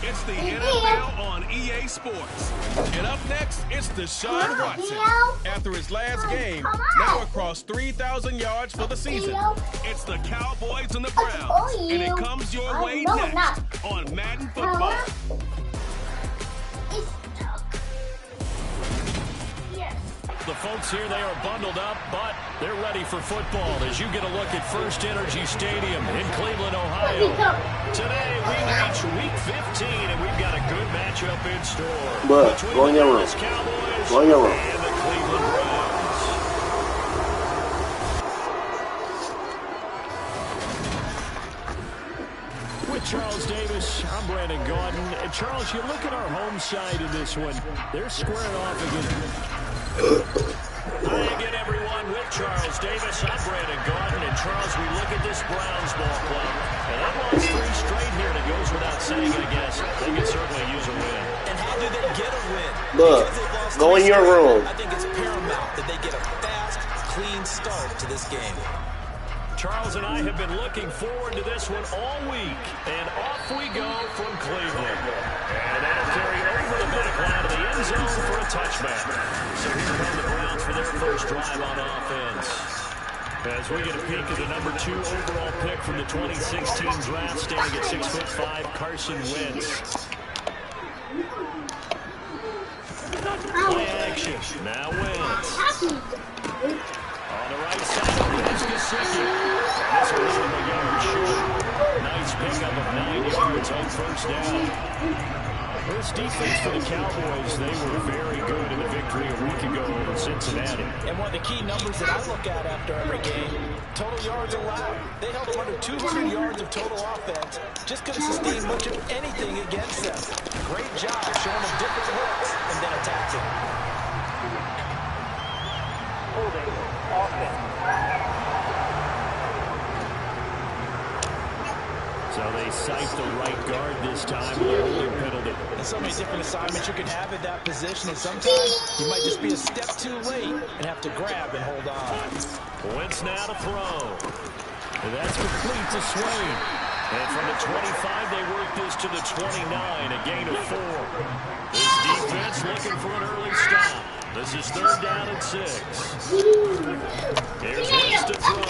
It's the NFL on EA Sports. And up next, it's Deshaun Watson. After his last game, now across 3,000 yards for the season. It's the Cowboys and the Browns. And it comes your way next on Madden Football. The folks here, they are bundled up, but they're ready for football as you get a look at First Energy Stadium in Cleveland, Ohio. Today, we reach Week 15, and we've got a good matchup in store. But go in your room. Cowboys go in your room. And the Cleveland Browns. With Charles Davis, I'm Brandon Gaudin. And Charles, you look at our home side in this one. They're squaring off again. Hi again, everyone, with Charles Davis. I'm Brandon Gaudin, and Charles, we look at this Browns ball club, and they've lost 3 straight here, and it goes without saying, I guess. They could certainly use a win. And how do they get a win? Look, go in your room. I think it's paramount that they get a fast, clean start to this game. Charles and I have been looking forward to this one all week, and off we go from Cleveland. And that'll carry over the back line of the end zone for a touchback. So here come the Browns for their first drive on offense. As we get a peek at the number 2 overall pick from the 2016 draft, standing at 6'5", Carson Wentz. Play action. Now Wentz. On the right side, it's Gesicki. And this one's from a yard short. Nice pickup of 9 yards on first down. This defense for the Cowboys, they were very good in the victory a week ago over Cincinnati. And one of the key numbers that I look at after every game, total yards allowed. They held them under 200 yards of total offense. Just couldn't sustain much of anything against them. Great job showing them different looks and then attacking. Holding offense. So they cite the right guard this time with a holding penalty. And so many different assignments you can have at that position, and sometimes you might just be a step too late and have to grab and hold on. Wentz now to throw. And that's complete to Swain. And from the 25, they work this to the 29, a gain of 4. This defense looking for an early stop. This is 3rd down and 6. Here's Wentz to throw.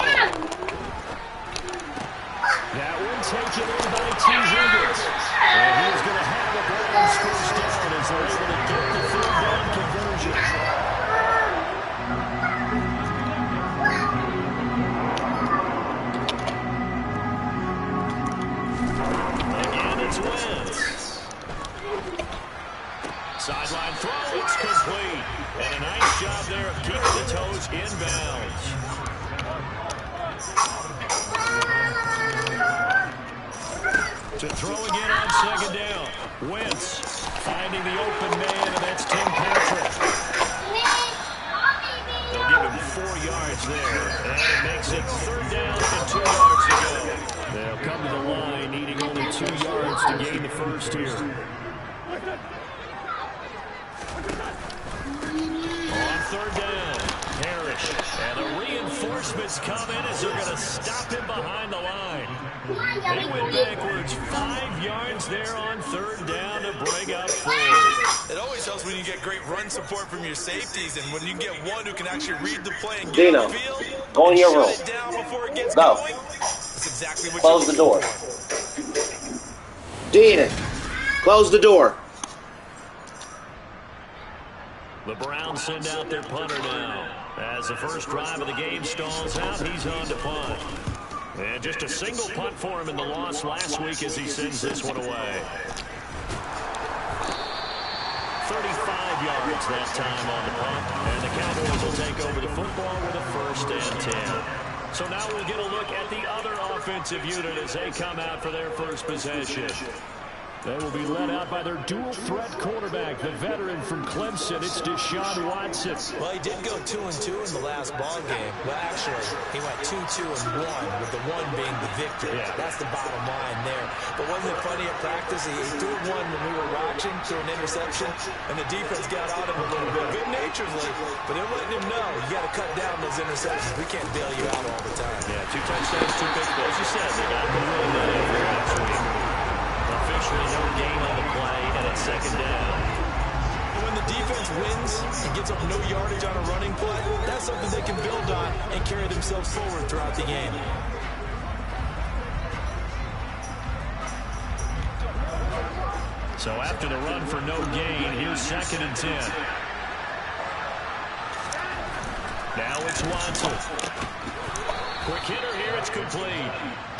That one taken in by T. Higgins. And he's going to have a Browns first down as they're able to get the 3rd down conversion. Again, it's Wentz. Sideline throw, it's complete. And a nice job there of keeping the toes inbounds. To throw again on 2nd down. Wentz finding the open man, and that's Tim Patrick. They'll give him 4 yards there, and it makes it 3rd down and 2 yards to go. They'll come to the line, needing only 2 yards to gain the first here. On 3rd down, Parrish, and the reinforcements come in as they're going to stop him behind the line. They went backwards 5 yards there on 3rd down to bring up 4. It always helps when you get great run support from your safeties, and when you get one who can actually read the play and get Dino, the field, go in your room. shut it down before it gets Go. going. That's exactly what Close the door. Dino, close the door. The Browns send out their punter now. As the first drive of the game stalls out, he's on to punt. And just a single punt for him in the loss last week as he sends this one away. 35 yards that time on the punt. And the Cowboys will take over the football with a 1st and 10. So now we'll get a look at the other offensive unit as they come out for their first possession. They will be led out by their dual-threat quarterback, the veteran from Clemson. It's Deshaun Watson. Well, he did go 2-2 in the last ball game. Well, actually, he went 2-2-1, with the one being the victory. Yeah. That's the bottom line there. But wasn't it funny at practice? He threw one when we were watching, threw an interception, and the defense got on him a little bit, good-naturedly. But they're letting him know, you got to cut down those interceptions. We can't bail you out all the time. Yeah, 2 touchdowns, 2 picks. But as you said, they got to win that after last week. Officially no gain on the play, and it's second down. When the defense wins and gets up no yardage on a running play, that's something they can build on and carry themselves forward throughout the game. So after the run for no gain, here's 2nd and 10. Now it's Watson. Quick hitter here, it's complete.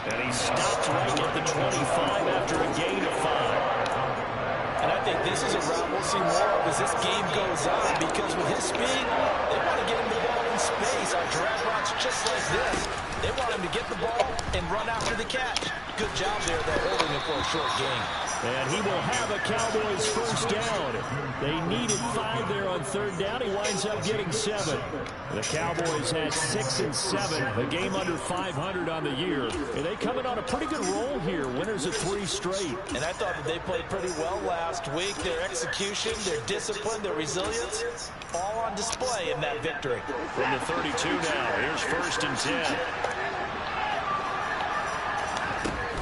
And he stops right at the 25 after a gain of 5. And I think this is a route we'll see more of as this game goes on, because with his speed, they want to get him the ball in space on drag routes just like this. They want him to get the ball and run after the catch. Good job there, though, holding him for a short gain. And he will have a Cowboys first down. They needed 5 there on 3rd down. He winds up getting 7. The Cowboys had 6 and 7, a game under 500 on the year. And they coming on a pretty good roll here, winners of 3 straight. And I thought that they played pretty well last week. Their execution, their discipline, their resilience, all on display in that victory. From the 32 now, here's 1st and 10.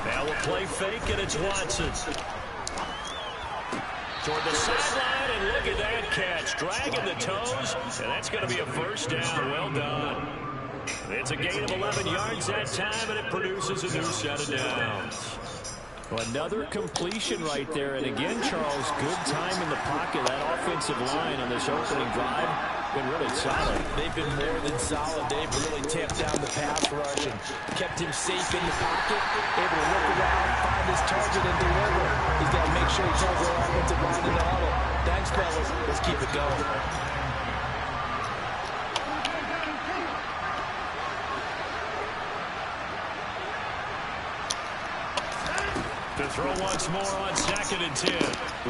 Now a play fake, and it's Watson. Toward the sideline, and look at that catch. Dragging the toes, and that's going to be a first down. Well done. It's a gain of 11 yards that time, and it produces a new set of downs. Another completion right there. And again, Charles, good time in the pocket. That offensive line on this opening drive been really solid. They've been more than solid. They've really tamped down the pass rush and kept him safe in the pocket, able to look around, find his target, and deliver. He's got to make sure he tells the offensive line in the huddle. Thanks, fellas. Let's keep it going. To throw once more on 2nd and 10.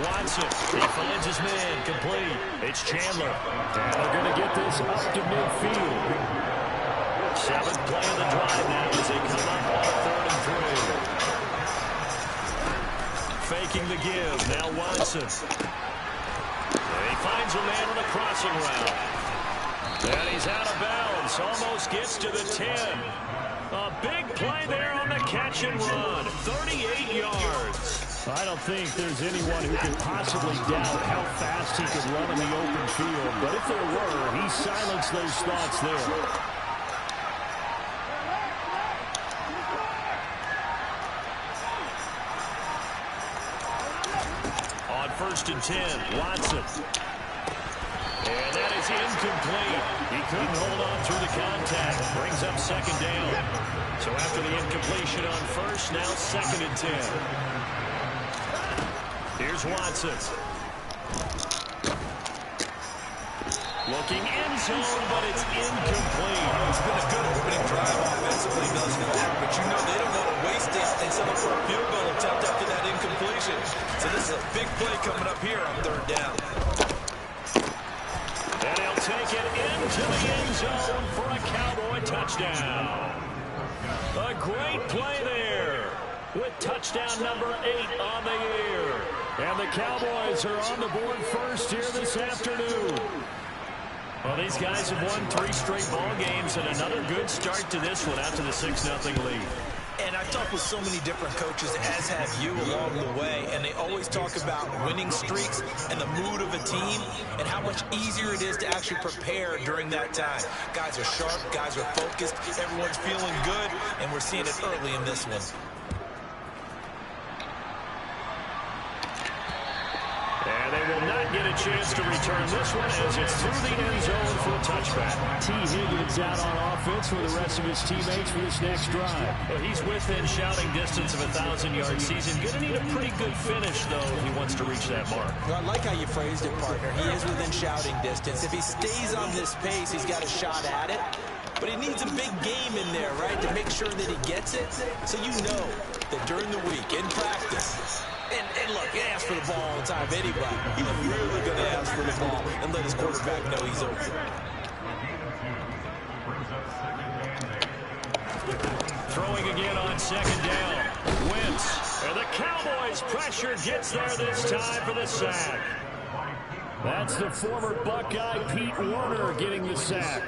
Watson, he finds his man, complete. It's Chandler. And they're going to get this up to midfield. 7th play of the drive now as they come up on 3rd and 3. Faking the give. Now Watson. And he finds a man on a crossing route. And he's out of bounds. Almost gets to the 10. A big play there on the catch and run. 38 yards. I don't think there's anyone who could possibly doubt how fast he could run in the open field. But if there were, he silenced those thoughts there. On 1st and 10, Watson. And that is incomplete. He couldn't hold on through the contact. Brings up 2nd down. So after the incompletion on 1st, now 2nd and 10. Here's Watson. Looking end zone, but it's incomplete. It's been a good opening drive offensively thus far, but you know they don't want to waste it and settle for a field goal attempt after that incompletion. So this is a big play coming up here on 3rd down. And he'll take it into the end zone for a Cowboy touchdown. A great play there with touchdown number 8 on the year. And the Cowboys are on the board first here this afternoon. Well, these guys have won 3 straight ball games and another good start to this one after the 6-0 lead. And I've talked with so many different coaches, as have you along the way, and they always talk about winning streaks and the mood of a team and how much easier it is to actually prepare during that time. Guys are sharp, guys are focused, everyone's feeling good, and we're seeing it early in this one. And they will not get a chance to return this one as it's through the end zone for a touchback. T. Higgins out on offense for the rest of his teammates for this next drive. Well, he's within shouting distance of a 1,000-yard season. Going to need a pretty good finish, though, if he wants to reach that mark. Well, I like how you phrased it, partner. He is within shouting distance. If he stays on this pace, he's got a shot at it. But he needs a big game in there, right, to make sure that he gets it. So you know that during the week, in practice, And look, he asks for the ball all the time anyway. He's really going to ask for the ball and let his quarterback know he's open. Throwing again on second down. Wentz. And the Cowboys pressure gets there this time for the sack. That's the former Buckeye Pete Werner getting the sack.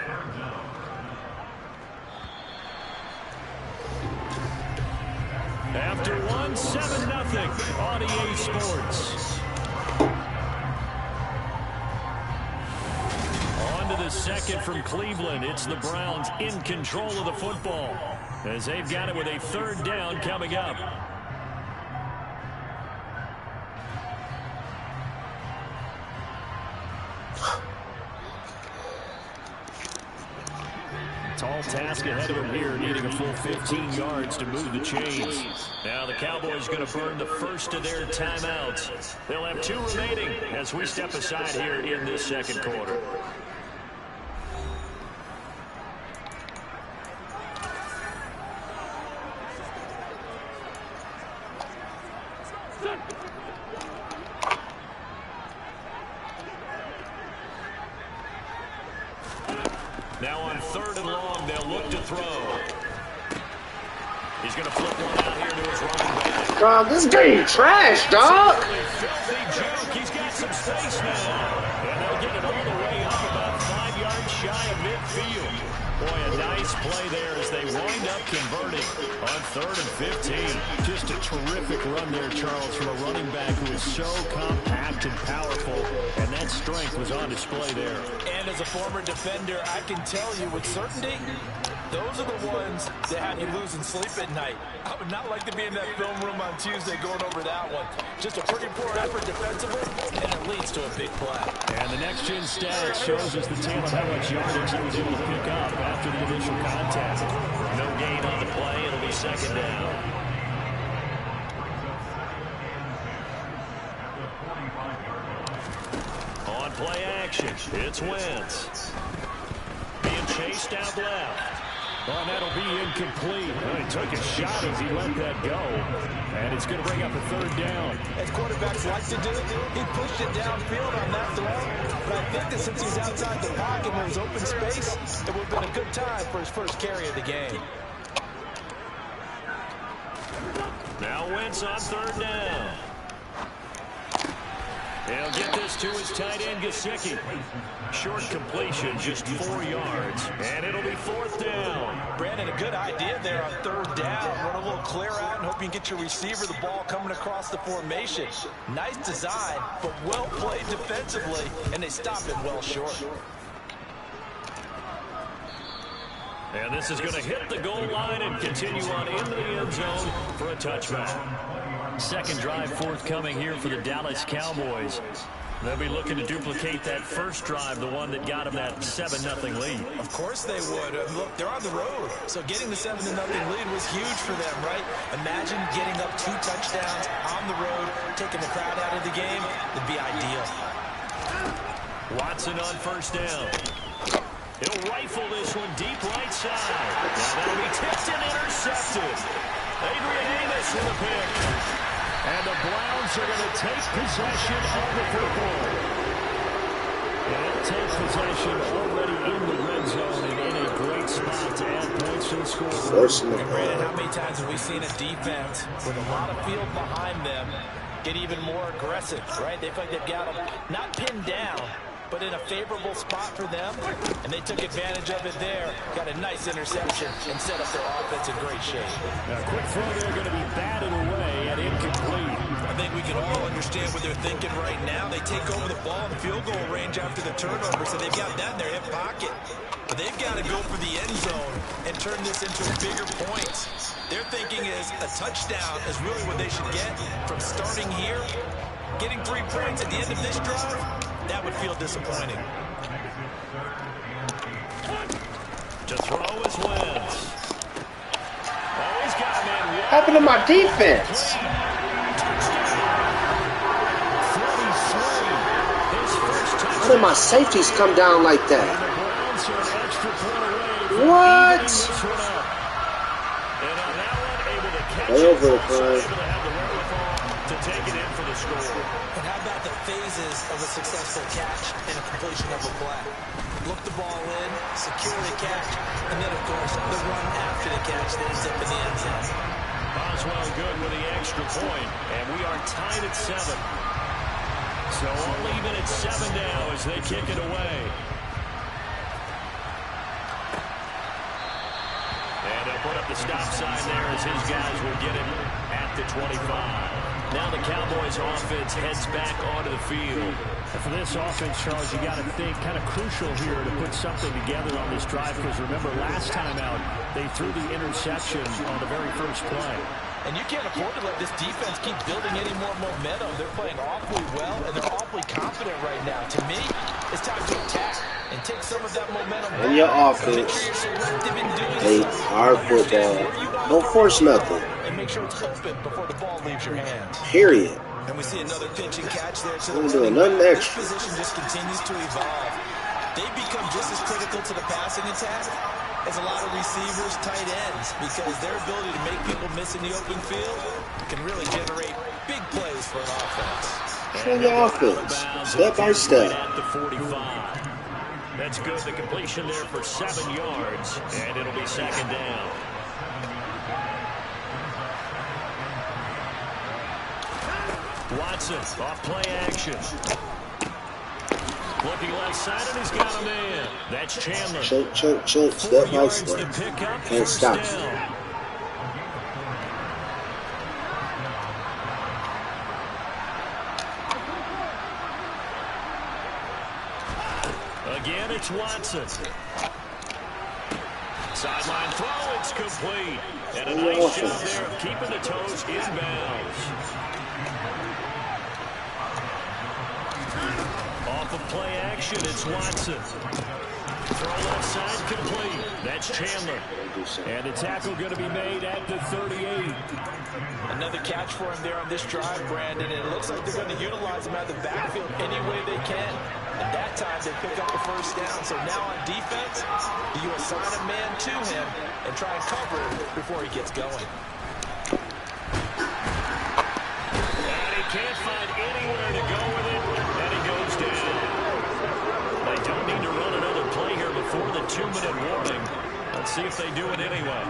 After one, 7-0 on EA Sports. On to the second from Cleveland. It's the Browns in control of the football as they've got it with a third down coming up. Tall task ahead of him here, needing a full 15 yards to move the chains. Now the Cowboys going to burn the first of their timeouts. They'll have 2 remaining as we step aside here in this second quarter. Now on 3rd and long, they'll look to throw. He's going to flip one out here to his running back. God, this game trash, dog. Filthy juke. He's got some space now. And they'll get it all the way up about 5 yards shy of midfield. Boy, a nice play there as they wind up converting on 3rd and 15. Just a terrific run there, Charles, from a running back who is so compact and powerful. And that strength was on display there. And as a former defender, I can tell you with certainty, those are the ones that have you losing sleep at night. I would not like to be in that film room on Tuesday going over that one. Just a pretty poor effort defensively, and it leads to a big play. And the next-gen stat shows us the tale of how much yardage he was able to pick up after the initial contact. No gain on the play. It'll be second down. On play action, it's Wentz. Being chased out left. Oh, that'll be incomplete. Well, he took a shot as he let that go. And it's going to bring up a 3rd down. As quarterbacks like to do, he pushed it downfield on that throw. But I think that since he's outside the pocket and there's open space, it would have been a good time for his first carry of the game. Now Wentz on 3rd down. He'll get this to his tight end, Gesicki. Short completion, just 4 yards. And it'll be 4th down. Brandon, a good idea there on 3rd down. Run a little clear out and hope you can get your receiver the ball coming across the formation. Nice design, but well played defensively, and they stop it well short. And this is going to hit the goal line and continue on into the end zone for a touchback. Second drive forthcoming here for the Dallas Cowboys. They'll be looking to duplicate that first drive, the one that got them that 7-0 lead. Of course they would. Look, they're on the road, so getting the 7-0 lead was huge for them, right? Imagine getting up 2 touchdowns on the road, taking the crowd out of the game. It'd be ideal. Watson on 1st down. He'll rifle this one deep right side. Now that'll be tipped and intercepted. Adrian Amos with a pick. And the Browns are going to take possession of the football. And they'll take possession already in the red zone and in a great spot to add points to the scoreboard. And Brandon, how many times have we seen a defense with a lot of field behind them get even more aggressive, right? They feel like they've got them not pinned down, but in a favorable spot for them, and they took advantage of it there. Got a nice interception and set up their offense in great shape. Now, a quick throw there going to be batted away and incomplete. I think we can all understand what they're thinking right now. They take over the ball in field goal range after the turnover, so they've got that in their hip pocket. But they've got to go for the end zone and turn this into bigger points. Their thinking is a touchdown is really what they should get from starting here. Getting 3 points at the end of this drive, that would feel disappointing. To throw is Wentz. Oh, he's got a man. What happened to my defense? How did my safeties come down like that? What? Way over the play. To take it in for the score. And how about the phases of a successful catch and a completion of a play? Look the ball in, secure the catch, and then, of course, the run after the catch that ends up in the end zone. Boswell good with the extra point, and we are tied at 7. So all even at 7 now as they kick it away. And they'll put up the stop sign there as his guys will get it at the 25. Now the Cowboys offense heads back onto the field. And for this offense, Charles, you got to think kind of crucial here to put something together on this drive, because remember last time out they threw the interception on the very first play. And you can't afford to let this defense keep building any more momentum. They're playing awfully well, and they're awfully confident right now. To me, it's time to attack and take some of that momentum back. And your offense, a hard football. Don't force nothing. And make sure it's open before the ball leaves your hands. Period. And we see another pitch and catch there to the Don't do nothing extra. This position just continues to evolve. They become just as critical to the passing attack as a lot of receivers, tight ends, because their ability to make people miss in the open field can really generate big plays for an offense. Show your offense, step by step. At the 45. That's good. The completion there for 7 yards, and it'll be second down. Watson off play action. Looking left side, and he's got a man. That's Chandler. Choke, step by step. Can't stop you. Again, it's Watson. Sideline throw, it's complete. And a nice job there of keeping the toes inbounds. Off of play action, it's Watson. Throw left side complete. That's Chandler. And the tackle going to be made at the 38. Another catch for him there on this drive, Brandon. And it looks like they're going to utilize him out of the backfield any way they can. And that time they pick up the first down. So now on defense, you assign a man to him and try and cover him before he gets going. And he can't find anywhere to go with it. And he goes down. They don't need to run another play here before the 2-minute warning. Let's see if they do it anyway.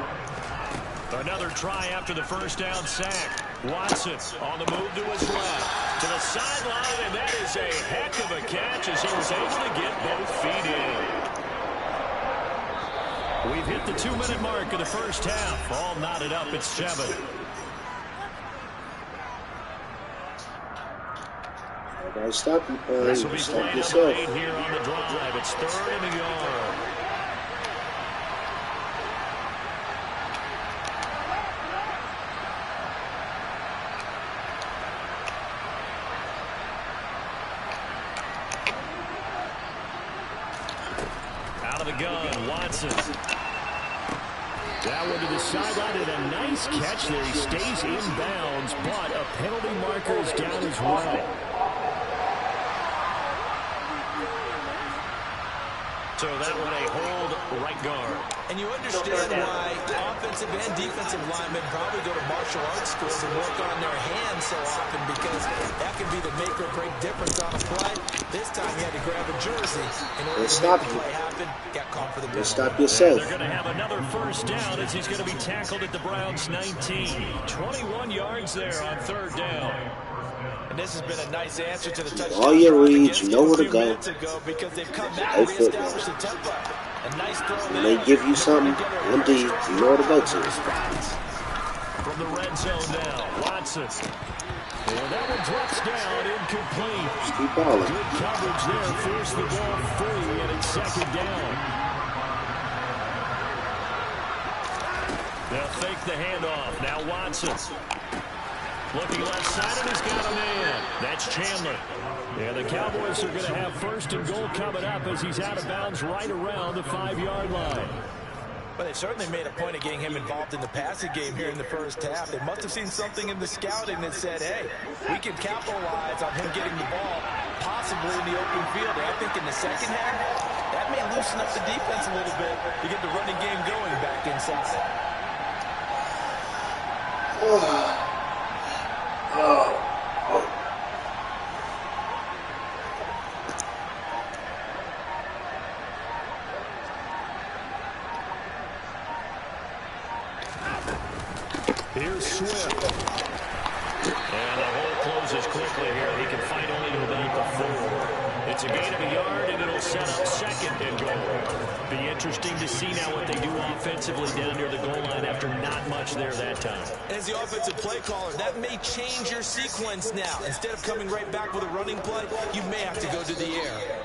Another try after the first down sack. Watson on the move to his left. To the sideline, and that is a heck of a catch as he was able to get both feet in. We've hit the 2-minute mark of the first half. All knotted up at 7. Stop you, This will be stop play yourself. number 8 here on the drive. It's 3rd and a yard. Out of the gun, Watson. That one to the sideline, and a nice catch there. He stays in bounds, but a penalty marker is down as well. So that one a hold right guard. And you understand why offensive and defensive linemen probably go to martial arts schools and work on their hands so often, because that can be the make or break difference on a play. This time he had to grab a jersey in order to make the play happen. Got caught for the middle. Stop yourself. They're going to have another first down as he's going to be tackled at the Browns' 19. 21 yards there on 3rd down. And this has been a nice answer to the touchdown. All your reads, you know where to go. Because they've come back and reestablished the tempo. A nice throw when they give you something, indeed, you know where to go to. From the red zone now, Watson. And that one drops down, incomplete. Just keep balling. Good coverage there, forced the ball free, and it's 2nd down. They'll fake the handoff. Now Watson. Looking left side, and he's got a man. That's Chandler. And the Cowboys are going to have 1st and goal coming up as he's out of bounds right around the 5-yard line. But they certainly made a point of getting him involved in the passing game here in the first half. They must have seen something in the scouting that said, hey, we can capitalize on him getting the ball, possibly in the open field. And I think in the second half, that may loosen up the defense a little bit to get the running game going back inside. Here's Swift. And the hole closes quickly here. He can fight only to about the 4. It's a gain of a yard, and it'll set up second and goal. Be interesting to see now what they do offensively down near the goal line after not much there that time. As the offensive play caller, that may change your sequence now. Instead of coming right back with a running play, you may have to go to the air.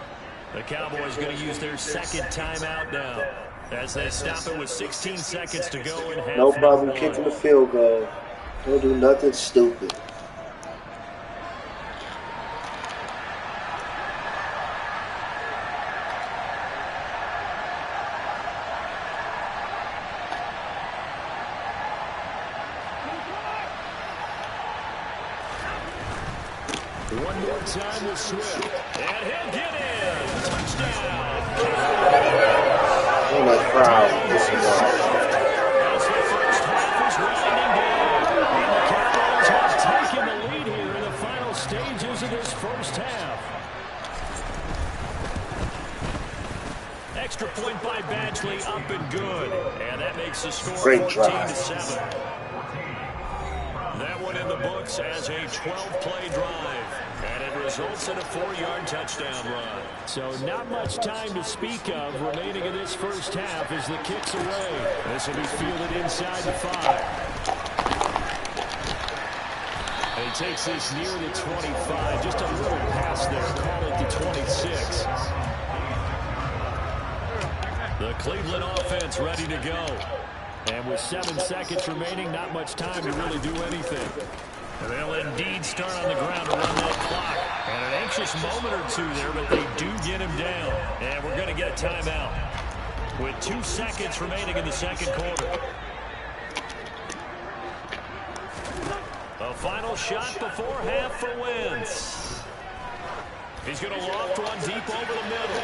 The Cowboys going to use their second timeout now as they stop it with 16 seconds to go in half. No problem kicking the field goal. Don't do nothing stupid. One more time with Swift. And he'll get in. Touchdown. Oh, my crowd. This is As the first half is winding down. And the Cowboys have taken the lead here in the final stages of this first half. Extra point by Badgley, up and good. And that makes the score 14-7. That one in the books as a 12-play drive. And it results in a 4-yard touchdown run. So not much time to speak of remaining in this first half as the kick's away. This will be fielded inside the 5. And he takes this near the 25. Just a little past there. Call it the 26. The Cleveland offense ready to go. And with 7 seconds remaining, not much time to really do anything. And they'll indeed start on the ground to run that clock. And an anxious moment or two there, but they do get him down. And we're going to get a timeout with 2 seconds remaining in the second quarter. A final shot before half for Wentz. He's going to loft one deep over the middle.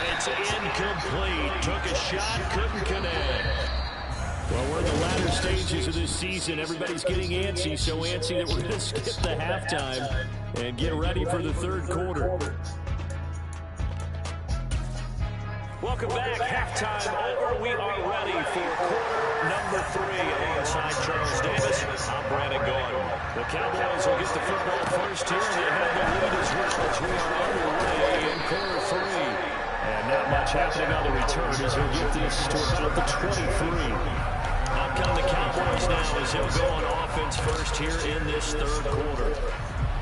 And it's incomplete. Took a shot, couldn't connect. Well, we're in the latter stages of this season. Everybody's getting antsy, so antsy that we're going to skip the halftime and get ready for the third quarter. Welcome back. Halftime over. We are ready for quarter number 3 alongside Charles Davis. I'm Brandon Gordon. The Cowboys will get the football first here. They have the lead as well as we are underway in quarter 3. And not much happening on the return as he'll get this to about the 23. Out come the Cowboys now as he'll go on offense first here in this third quarter.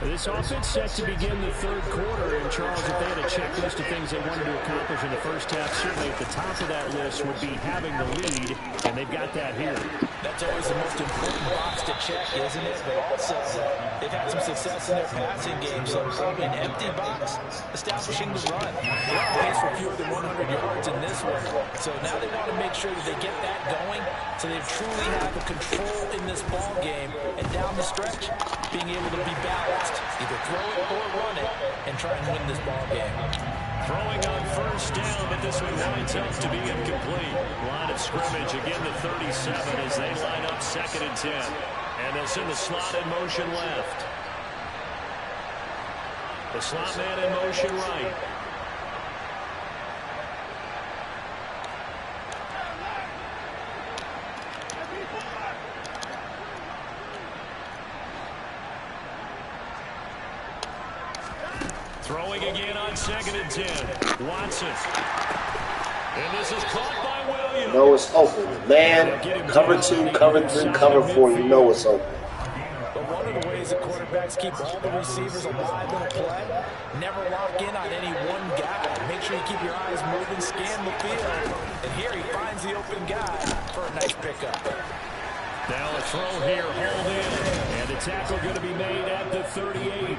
This offense set to begin the third quarter. And Charles, if they had a checklist of things they wanted to accomplish in the first half, certainly at the top of that list would be having the lead, and they've got that here. That's always the most important box to check, isn't it? But also, they've had some success in their passing game, so probably an empty box, establishing the run. They're on pace for fewer than 100 yards in this one. So now they want to make sure that they get that going, so they truly have a control in this ball game, and down the stretch, being able to be balanced. Either throw it or run it and try and win this ball game. Throwing on first down, but this one winds up to be incomplete. Line of scrimmage, again the 37 as they line up 2nd and 10. And they'll send the slot in motion left. The slot man in motion right. Throwing again on 2nd and 10. Watson. And this is caught by Williams. You know it's open. Man, cover 2, cover 3, cover 4. You know it's open. But one of the ways the quarterbacks keep all the receivers alive in a play, never lock in on any one guy. Make sure you keep your eyes moving, scan the field. And here he finds the open guy for a nice pickup. Now a throw here, hold in. And the tackle going to be made at the 38.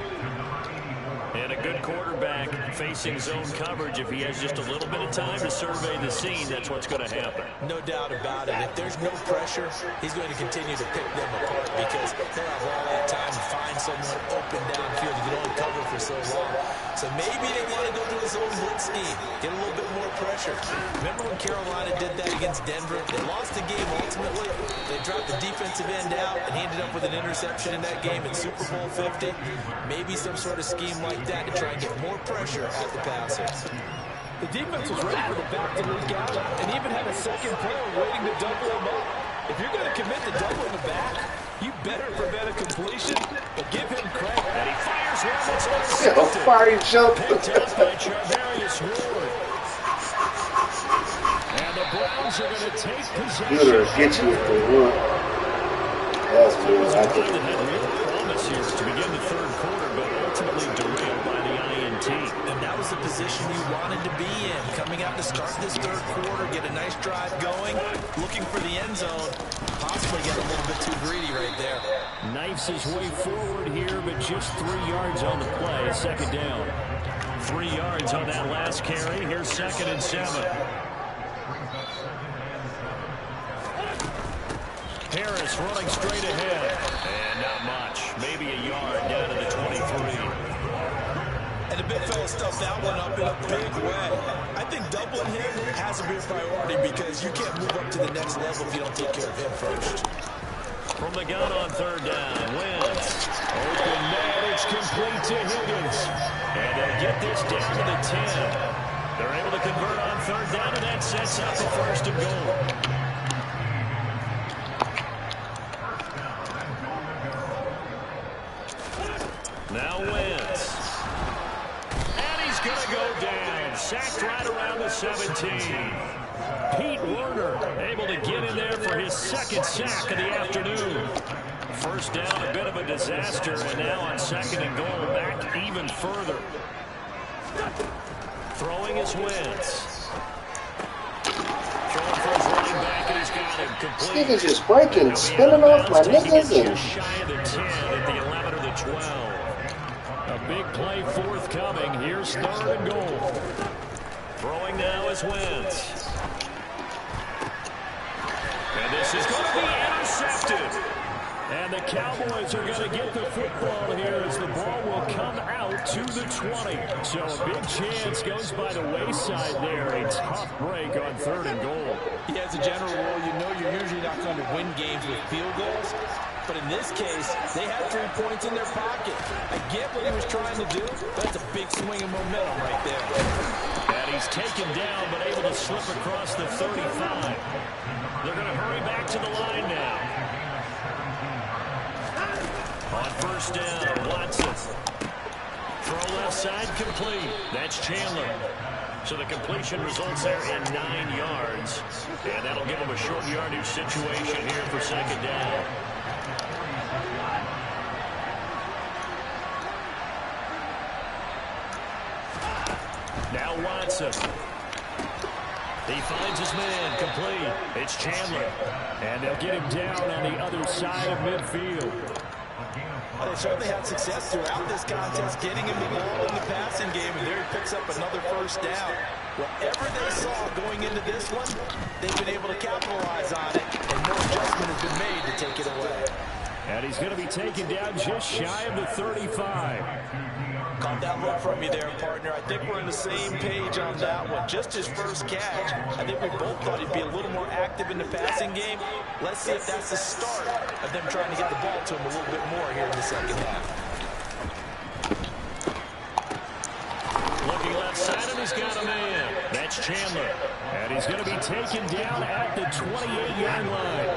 And a good quarterback facing zone coverage. If he has just a little bit of time to survey the scene, that's what's going to happen. No doubt about it. If there's no pressure, he's going to continue to pick them apart because they'll have all that time to find someone open downfield to get on cover for so long. So maybe they want to go to a zone blitz scheme, get a little bit more pressure. Remember when Carolina did that against Denver? They lost the game ultimately. They dropped the defensive end out, and he ended up with an interception in that game in Super Bowl 50. Maybe some sort of scheme like that to try and get more pressure at the passer. The defense was ready for the back to leak out and even had a second player waiting to double him up. If you're going to commit to doubling the back, you better prevent a completion. But give him credit. And he fires one that's intercepted. Fire jump. Picked out by Charvarius Ward. And the Browns are going to take possession. Gooder get you if they would. That's good. I Had think. real promise here to begin the third quarter, but ultimately derailed by the INT. And that was the position you wanted to be in. Coming out to start this third quarter, get a nice drive going, looking for the end zone. Possibly get a little bit too greedy right there. Knifes his way forward here, but just 3 yards on the play. Second down. 3 yards on that last carry. Here's 2nd and 7. Harris running straight ahead. And not much. Maybe a yard down to the 23. And the big fella stuffed that one up in a big way. I think doubling him has to be a priority because you can't move up to the next level if you don't take care of him first. From the gun on 3rd down, Wentz. Open man, it's complete to Higgins. And they'll get this down to the 10. They're able to convert on 3rd down, and that sets up a 1st and goal. Now Wentz. And he's going to go down. Sacked right around the 17. Pete Werner able to get in there for his 2nd sack of the afternoon. 1st down, a bit of a disaster, and now on 2nd and goal, back even further. Throwing is Wentz. Throwing for his running back, and he's got him complete. Niggas just breaking, spinning off my niggas. And Just shy of the 10 at the 11 or the 12. A big play forthcoming. Here's 3rd and goal. Throwing now is Wentz. And this is going to be intercepted. And the Cowboys are going to get the football here as the ball will come out to the 20. So a big chance goes by the wayside there. A tough break on 3rd and goal. Yeah, as a general rule, you know you're usually not going to win games with field goals. But in this case, they had 3 points in their pocket. I get what he was trying to do, but that's a big swing of momentum right there. And he's taken down, but able to slip across the 35. They're going to hurry back to the line now. On 1st down, Watson. Throw left side, complete. That's Chandler. So the completion results there in 9 yards. And that'll give him a short yardage situation here for 2nd down. Now Watson. He finds his man, complete. It's Chandler. And they'll get him down on the other side of midfield. Well, they certainly had success throughout this contest, getting him the ball in the passing game, and there he picks up another 1st down. Whatever they saw going into this one, they've been able to capitalize on it, and no adjustment has been made to take it away. And he's going to be taken down just shy of the 35. Caught that look from you there, partner. I think we're on the same page on that one. Just his 1st catch. I think we both thought he'd be a little more active in the passing game. Let's see if that's the start of them trying to get the ball to him a little bit more here in the 2nd half. Looking left side, and he's got a man. That's Chandler. And he's going to be taken down at the 28-yard line.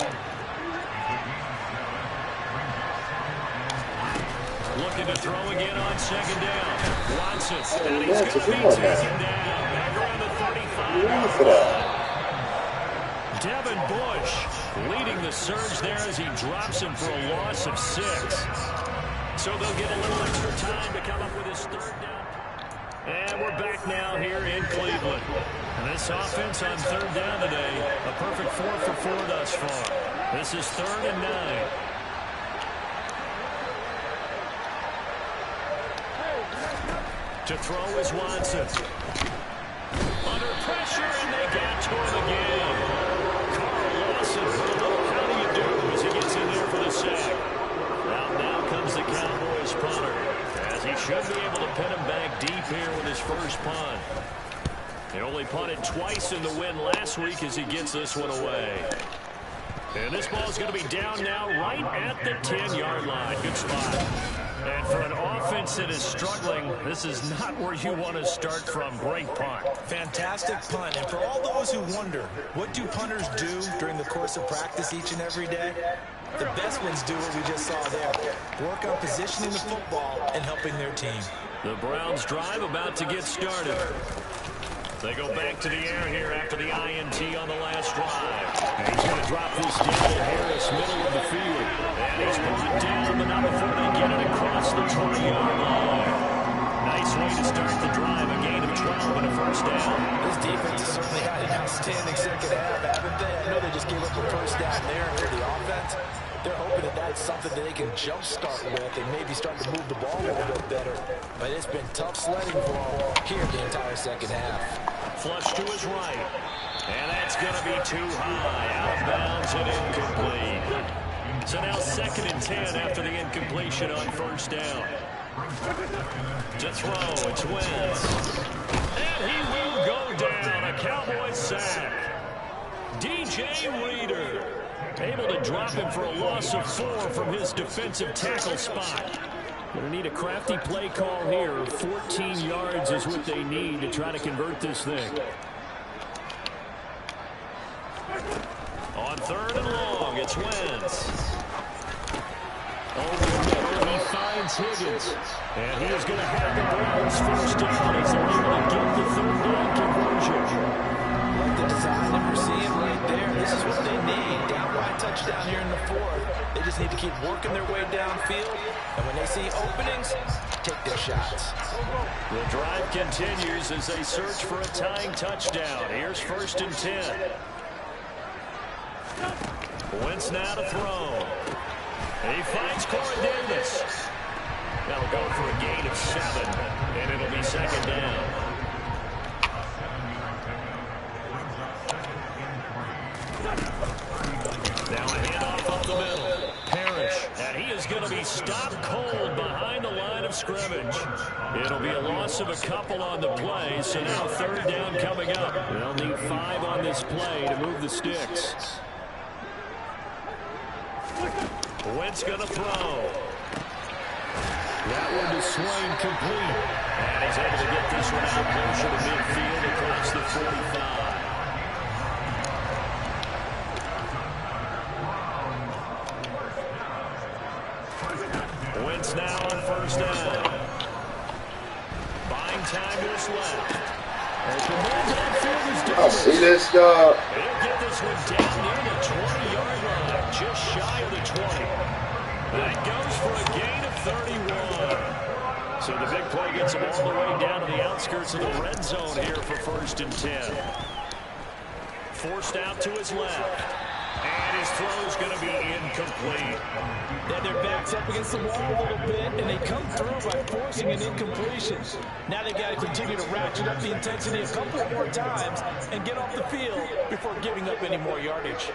Looking to throw again on 2nd down. Watson. And he's going to be taken down. Back around the 35. Devin Bush leading the surge there as he drops him for a loss of 6. So they'll get a little extra time to come up with his 3rd down. And we're back now here in Cleveland. And this offense on 3rd down today, a perfect 4 for 4 thus far. This is 3rd and 9. To throw is Watson. Under pressure, and they got to him again. Carl Lawson with a little how do you do as he gets in there for the sack. Now comes the Cowboys punter, as he should be able to pin him back deep here with his 1st punt. He only punted twice in the win last week as he gets this one away. And this ball is going to be down now right at the 10-yard line. Good spot. And for an offense that is struggling, this is not where you want to start from. Great punt. Fantastic punt. And for all those who wonder, what do punters do during the course of practice each and every day? The best ones do what we just saw there. Work on positioning the football and helping their team. The Browns drive about to get started. They go back to the air here after the INT on the last drive. And he's going to drop this down to Harris, middle of the field. And he's brought down, but not before they get it across the 20-yard line. Nice way to start the drive, a gain of 12 and a first down. This defense has certainly had an outstanding second half, haven't they? I know they just gave up the first down there for the offense. They're hoping that that's something that they can jumpstart with and maybe start to move the ball a little bit better. But it's been tough sledding for them here the entire second half. Flush to his right. And that's going to be too high. Out of bounds and incomplete. So now 2nd and 10 after the incompletion on first down. To throw, it's Wentz. And he will go down. A Cowboys sack. DJ Reader able to drop him for a loss of 4 from his defensive tackle spot. Going to need a crafty play call here. 14 yards is what they need to try to convert this thing. On 3rd and long, it's Wentz. Over the middle, he finds Higgins. And he is going to have the Browns first down as they're able to get the 3rd down conversion. Like the design that we're seeing right there, this is what they need. Downright touchdown here in the 4th. They just need to keep working their way downfield. And when they see openings, take their shots. The drive continues as they search for a tying touchdown. Here's 1st and 10. Wentz now to throw. He finds Corey Davis. That'll go for a gain of 7, and it'll be 2nd down. Now a handoff up the middle. Parrish, and he is going to be stopped cold behind the line of scrimmage. It'll be a loss of a couple on the play, so now 3rd down coming up. They'll need 5 on this play to move the sticks. Wentz going to throw. That one to Swain complete. And he's able to get this one out closer to midfield across the 45. Wentz now on 1st down. Buying time to his left. Oh, see this dog. He'll get this one down near the 20-yard line, just shy of the 20. That goes for a gain of 31. So the big play gets him all the way down to the outskirts of the red zone here for 1st and 10. Forced out to his left. And his throw's going to be incomplete. Then their back's up against the wall a little bit, and they come through by forcing an incompletion. Now they've got to continue to ratchet up the intensity a couple more times and get off the field before giving up any more yardage.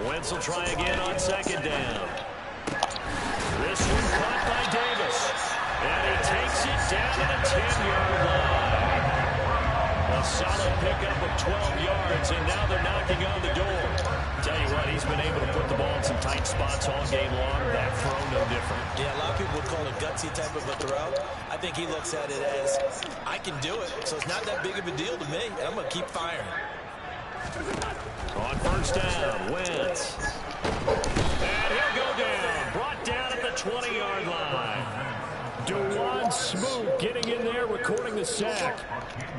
Wentz will try again on 2nd down. This one caught by Davis. And he takes it down to the 10-yard line. A solid pickup of 12 yards, and now they're knocking on the door. Tell you what, he's been able to put the ball in some tight spots all game long. That throw, no different. Yeah, a lot of people would call it a gutsy type of a throw. I think he looks at it as, I can do it, so it's not that big of a deal to me, and I'm going to keep firing. On 1st down, Wentz. And he'll go down. Brought down at the 20-yard line. Dewan Smoot getting in there, recording the sack.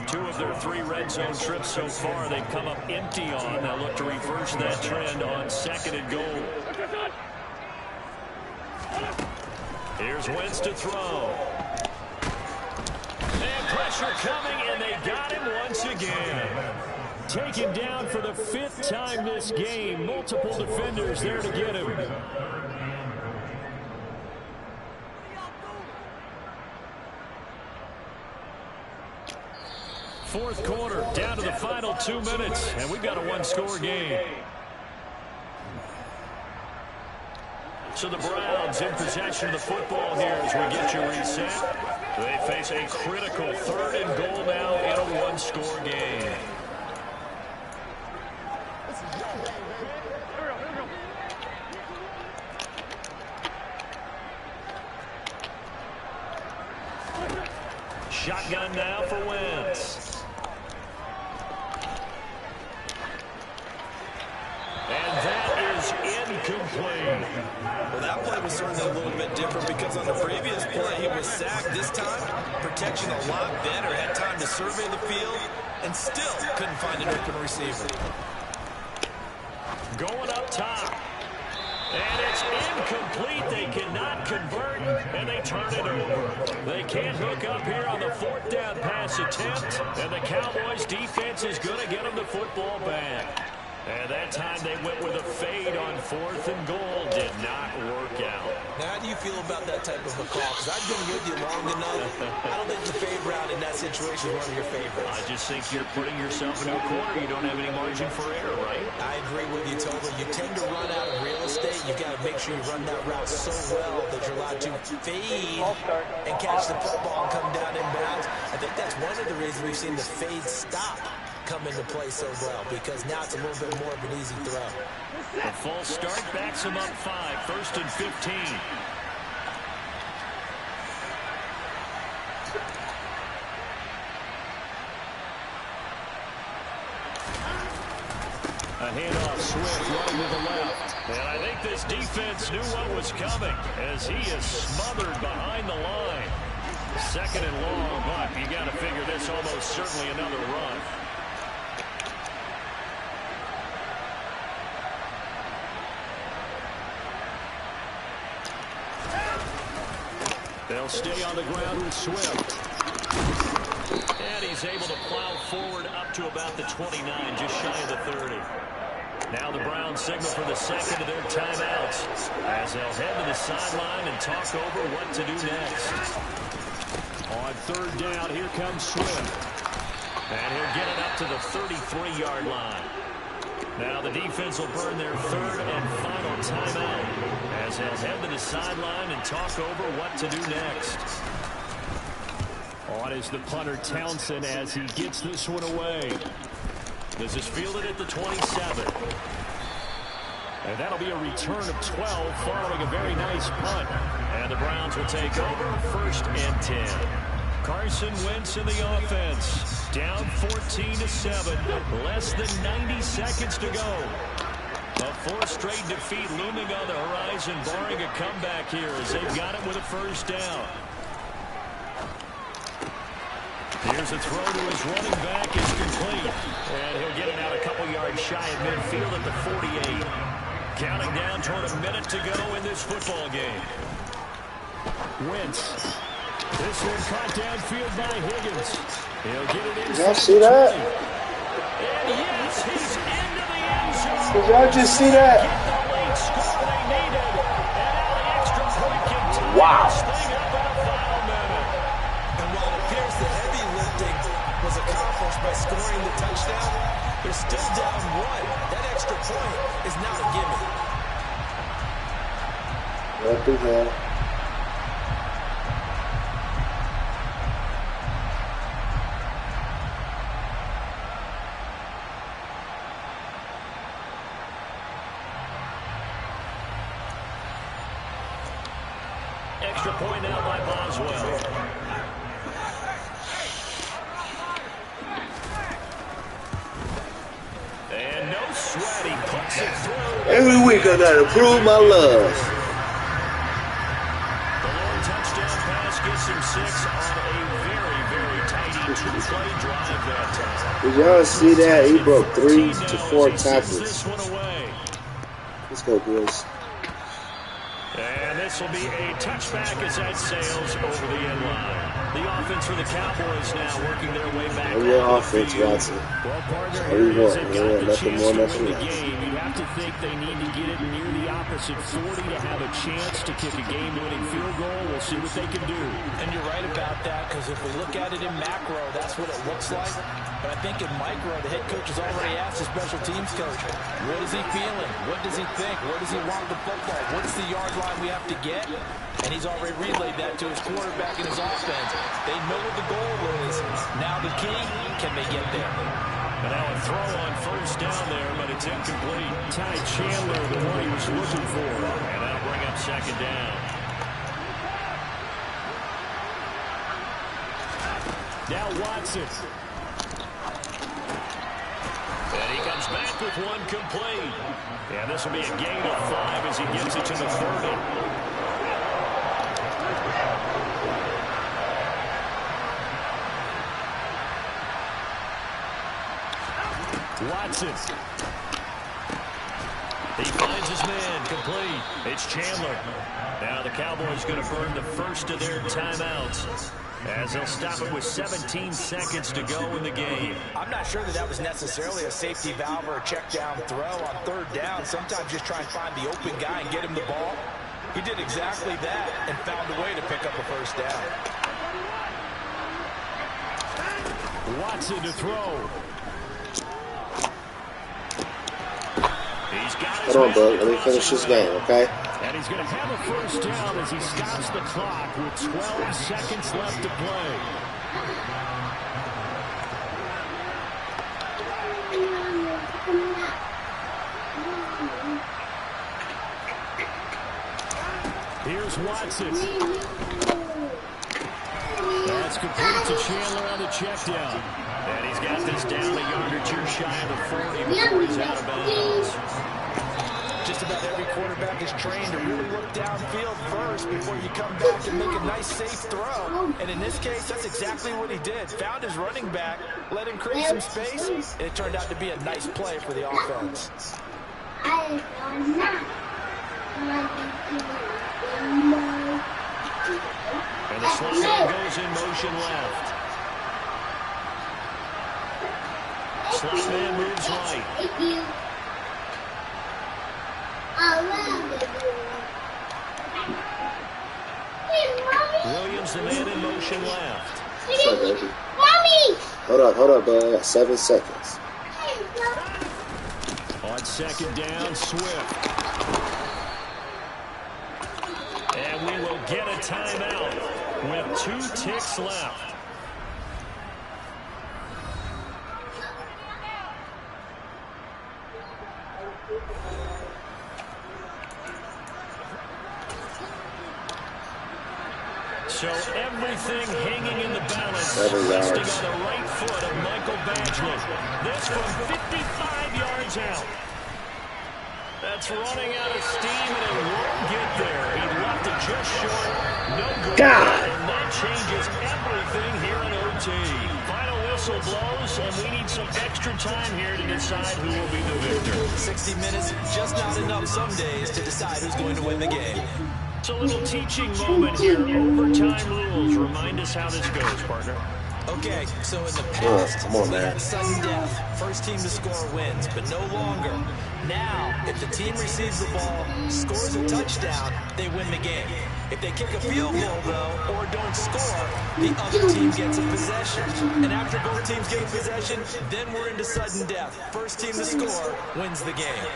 2 of their 3 red zone trips so far, they've come up empty on. They'll look to reverse that trend on 2nd and goal. Here's Wentz to throw. And pressure coming, and they got him once again. Taken down for the 5th time this game. Multiple defenders there to get him. Fourth quarter, down to the final 2 minutes, and we've got a 1-score game. So the Browns in possession of the football here as we get you reset. They face a critical 3rd and goal now in a 1-score game. shotgun now for Wentz. And that is incomplete. Well, that play was certainly a little bit different because on the previous play, he was sacked. This time, protection a lot better. Had time to survey the field and still couldn't find an open receiver. Going up top. And it's incomplete. They cannot convert, and they turn it over. They can't hook up here on the 4th down pass attempt, and the Cowboys defense is going to get them the football back. And that time they went with a fade on 4th and goal. Did not work out. Now, how do you feel about that type of a call? Because I've been with you long enough. I don't think the fade route in that situation is one of your favorites. I just think you're putting yourself into a corner. You don't have any margin for error, right? I agree with you totally. You tend to run out of real estate. You've got to make sure you run that route so well that you're allowed to fade and catch the football and come down in bounds. I think that's one of the reasons we've seen the fade stop come into play so well, because now it's a little bit more of an easy throw. The false start backs him up 5, 1st and 15. A handoff, Swift running to the left. And I think this defense knew what was coming as he is smothered behind the line. 2nd and long, but you got to figure this almost certainly another run. They'll stay on the ground with Swift. And he's able to plow forward up to about the 29, just shy of the 30. Now the Browns signal for the 2nd of their timeouts as they'll head to the sideline and talk over what to do next. On 3rd down, here comes Swift. And he'll get it up to the 33-yard line. Now the defense will burn their 3rd and final timeout as they'll head to the sideline and talk over what to do next. On is the punter Townsend as he gets this one away. This is fielded at the 27. And that'll be a return of 12 following a very nice punt. And the Browns will take over 1st and 10. Carson Wentz in the offense. Down 14-7. Less than 90 seconds to go. A 4th straight defeat looming on the horizon, barring a comeback here as they've got it with a 1st down. Here's a throw to his running back. It's complete. And he'll get it out a couple yards shy of midfield at the 48. Counting down toward a minute to go in this football game. Wentz. This one caught downfield by Higgins. He'll get it in. Did y'all see that? And yes, he's into the end zone. Did y'all just see that? Get the late score they needed. And now the extra point can tie Wow. this thing up in the final minute. And while it appears the heavy lifting was accomplished by scoring the touchdown, they're still down 1. That extra point is not a gimme. What the hell? Extra point now by Boswell. And no sweat, he puts it through. Every week I gotta prove my love. The long touchdown pass gets him 6 on a very, very tidy 2-play drive that time. Did y'all see that? He broke 3 to 4 He sends tackles. this one away. Let's go, boys. And this will be a touchback as that sails over the end line. The offense for the Cowboys now working their way back. On your offense, Watson. Well, partner, All you here it is. want. They've You got want the nothing chance more, to nothing win the less. game. You have to think they need to get it near the opposite 40 to have a chance to kick a game-winning field goal. We'll see what they can do. And you're right about that, because if we look at it in macro, that's what it looks like. But I think in micro, the head coach has already asked the special teams coach, what is he feeling? What does he think? Where does he want the football? What's the yard line we have to get? And he's already relayed that to his quarterback and his offense. They know what the goal is. Now the key, can they get there? And now a throw on 1st down there, but it's incomplete. Ty Chandler, the one he was looking for. And that'll bring up 2nd down. Now Watson. And he comes back with one complete. And this will be a gain of 5 as he gets it to the 30. Watson. He finds his man, complete. It's Chandler. Now the Cowboys going to burn the first of their timeouts as they'll stop it with 17 seconds to go in the game. I'm not sure that was necessarily a safety valve or a check down throw on third down. Sometimes just try and find the open guy and get him the ball. He did exactly that and found a way to pick up a first down. Watson to throw. Hold on, bud. Let me finish this game, okay? And he's going to have a first down as he stops the clock with 12 seconds left to play. Here's Watson. That's complete to Chandler on the check down. And he's got this down a yard or two shy of the 40 before he's out of bounds. Just about every quarterback is trained to really look downfield first before you come back and make a nice, safe throw. And in this case, that's exactly what he did. Found his running back, let him create some space, and it turned out to be a nice play for the offense. And the slot man goes in motion left. Slot man moves right. Williams, the man in motion left. What's up, baby? Mommy! Hold up, bud. I got 7 seconds. On second down, Swift. And we will get a timeout with 2 ticks left. So everything hanging in the balance, resting on the right foot of Michael Badgley. This from 55 yards out. That's running out of steam, and it won't get there. He left it just short. No good. And that changes everything here in OT. Final whistle blows, and we need some extra time here to decide who will be the victor. 60 minutes, just not enough some days to decide who's going to win the game. It's a little teaching moment here. Overtime rules. Remind us how this goes, partner. Okay, so in the past, we had sudden death. First team to score wins, but no longer. Now, if the team receives the ball, scores a touchdown, they win the game. If they kick a field goal, though, or don't score, the other team gets a possession. And after both teams get a possession, then we're into sudden death. First team to score wins the game.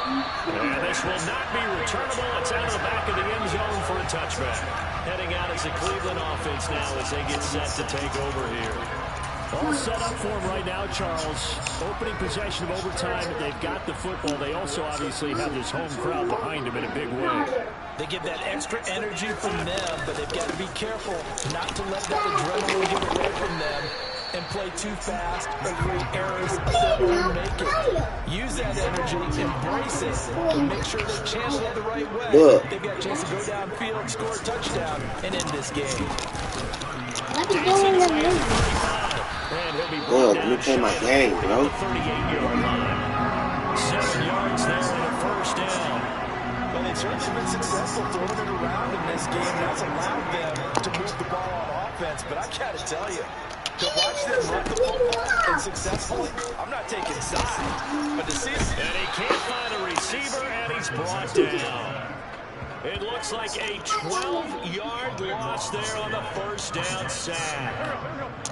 And this will not be returnable. It's out of the back of the end zone for a touchback. Heading out is the Cleveland offense now as they get set to take over here. All set up for him right now, Charles. Opening possession of overtime. They've got the football. They also obviously have this home crowd behind them in a big way. They get that extra energy from them, but they've got to be careful not to let that adrenaline get away from them and play too fast or create errors of their own making. Use that energy, embrace it, and make sure they channel it the right way. They've got a chance to go downfield, score a touchdown, and end this game. Let me play my game, bro. 38-yard line. 7 yards there and a first down. Well, they've certainly been successful throwing it around in this game. That's allowed them to move the ball on offense. But I got to tell you, to watch them run the football and successfully, I'm not taking sides. But to see it. And he can't find a receiver, and he's brought down. It looks like a 12-yard loss there on the first down sack.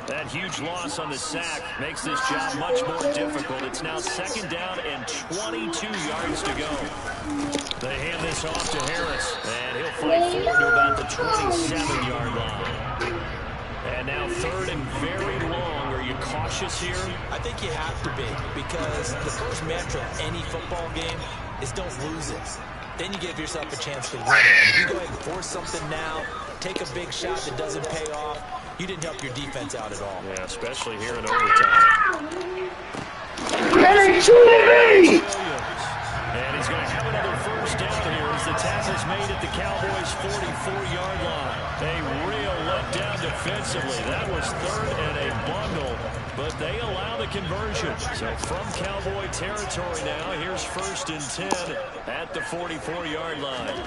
That huge loss on the sack makes this job much more difficult. It's now second down and 22 yards to go. They hand this off to Harris, and he'll fight forward to about the 27-yard line. And now third and very long. Are you cautious here? I think you have to be, because the first mantra of any football game is don't lose it. Then you give yourself a chance to win it. And if you go ahead and force something now, take a big shot that doesn't pay off, you didn't help your defense out at all. Yeah, especially here in overtime. And he's going to have another first down here as the tackle's made at the Cowboys' 44-yard line. A real letdown defensively. That was third and a bundle, but they allow the conversion. So from Cowboy territory now, here's 1st and 10 at the 44-yard line.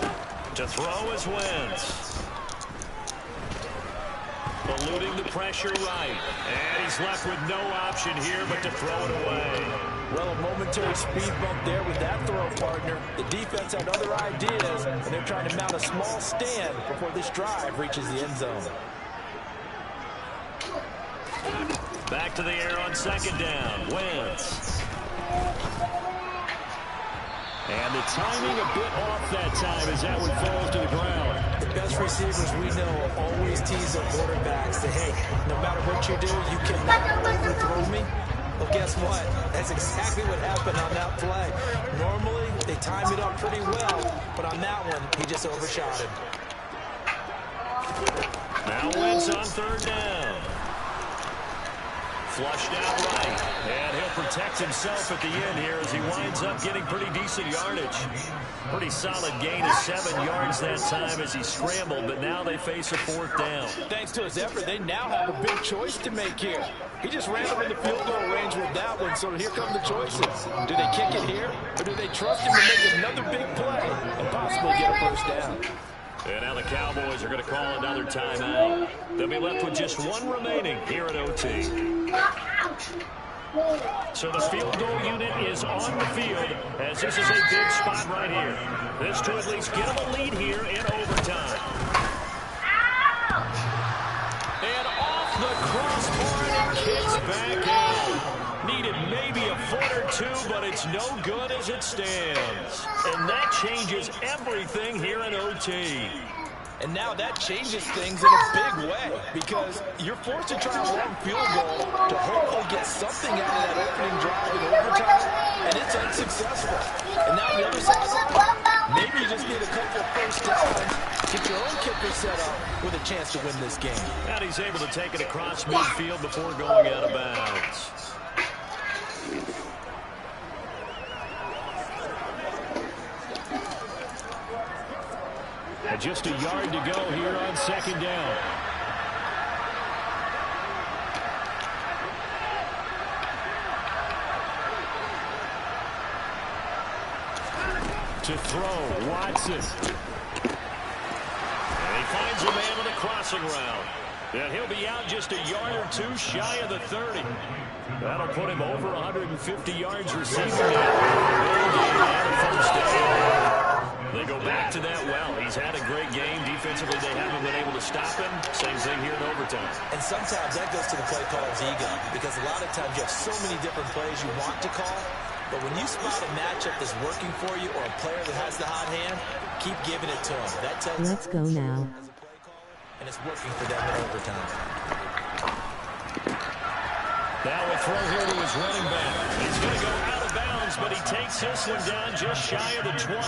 To throw is Wentz. Eluding the pressure right. And he's left with no option here but to throw it away. Well, a momentary speed bump there with that throw, partner. The defense had other ideas, and they're trying to mount a small stand before this drive reaches the end zone. Back to the air on 2nd down. Wentz. And the timing a bit off that time as that one falls to the ground. The best receivers we know always tease their quarterbacks. Say, hey, no matter what you do, you cannot overthrow me. Well, guess what? That's exactly what happened on that play. Normally, they time it up pretty well, but on that one, he just overshot him. Now Wentz on 3rd down. Flushed out right, and he'll protect himself at the end here as he winds up getting pretty decent yardage. Pretty solid gain of 7 yards that time as he scrambled, but now they face a 4th down. Thanks to his effort, they now have a big choice to make here. He just ran up in the field goal range with that one, so here come the choices. Do they kick it here, or do they trust him to make another big play and possibly get a 1st down? And now the Cowboys are going to call another timeout. They'll be left with just 1 remaining here at OT. So the field goal unit is on the field as this is a big spot right here. This to at least get them a lead here in overtime. And off the crossbar and it kicks back out. Needed maybe a foot or two, but it's no good as it stands. And that changes everything here in OT. And now that changes things in a big way because you're forced to try a long field goal to hopefully get something out of that opening drive in overtime, and it's unsuccessful. And now on the other sideline, maybe you just need a couple of 1st downs, get your own kicker set up with a chance to win this game. And he's able to take it across midfield before going out of bounds. And just a yard to go here on 2nd down. To throw, Watson. And he finds a man on the crossing route. And he'll be out just a yard or 2 shy of the 30. That'll put him over 150 yards receiving now. 1st down. They go back to that well. He's had a great game. Defensively, they haven't been able to stop him. Same thing here in overtime. And sometimes that goes to the play caller's ego because a lot of times you have so many different plays you want to call. But when you spot a matchup that's working for you or a player that has the hot hand, keep giving it to him. That tells Let's go now. As a play caller, and it's working for them in overtime. Now a throw here to his running back. He's going to go out of bounds, but he takes this one down just shy of the 20.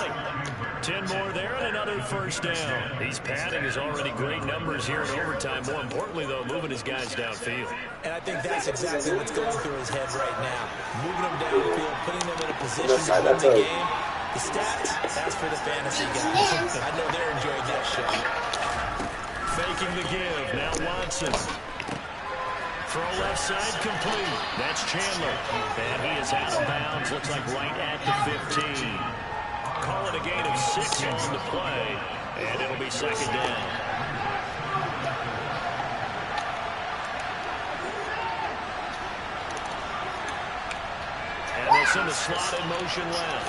10 more there and another 1st down. He's padding his already great numbers here in overtime. More importantly, though, moving his guys downfield. And I think that's exactly what's going through his head right now. Moving them downfield, putting them in a position to win the game. The stats, that's for the fantasy guys. I know they're enjoying that shot. Faking the give. Now Watson. Throw left side complete. That's Chandler. And he is out of bounds. Looks like right at the 15. Call it a gain of 6 on the play. And it'll be 2nd down. And they'll send the slot in motion left.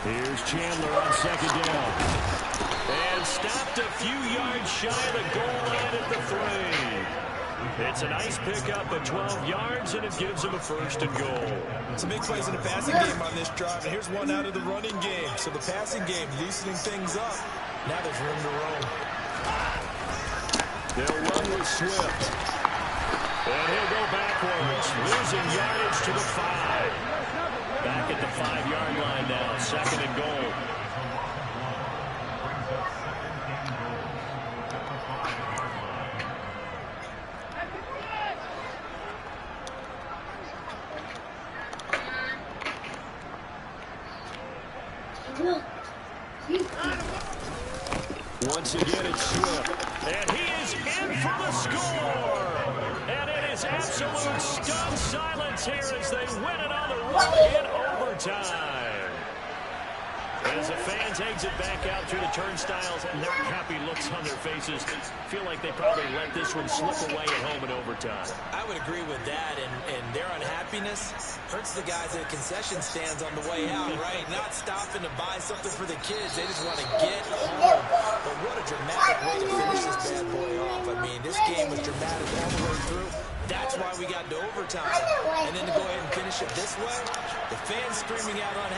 Here's Chandler on 2nd down. And stopped a few yards shy of the goal line at the 3. It's a nice pickup of 12 yards, and it gives him a 1st and goal. Some big plays in the passing game on this drive, and here's one out of the running game. So the passing game loosening things up. Now there's room to roam. They'll run with Swift. And he'll go backwards, losing yardage to the 5. Back at the 5-yard line now, 2nd and goal. Once again, it's Swift. And he is in for the score. And it is absolute stunned silence here as they win it on the road in overtime. As the fans exit back out through the turnstiles, not happy looks on their faces. Feel like they probably let this one slip away at home in overtime. I would agree with that, and their unhappiness hurts the guys at concession stands on the way out, right? Not stopping to buy something for the kids. They just want to get home. But what a dramatic way to finish this bad boy off. I mean, this game was dramatic all the way through. That's why we got to overtime. And then to go ahead and finish it this way, the fans screaming out on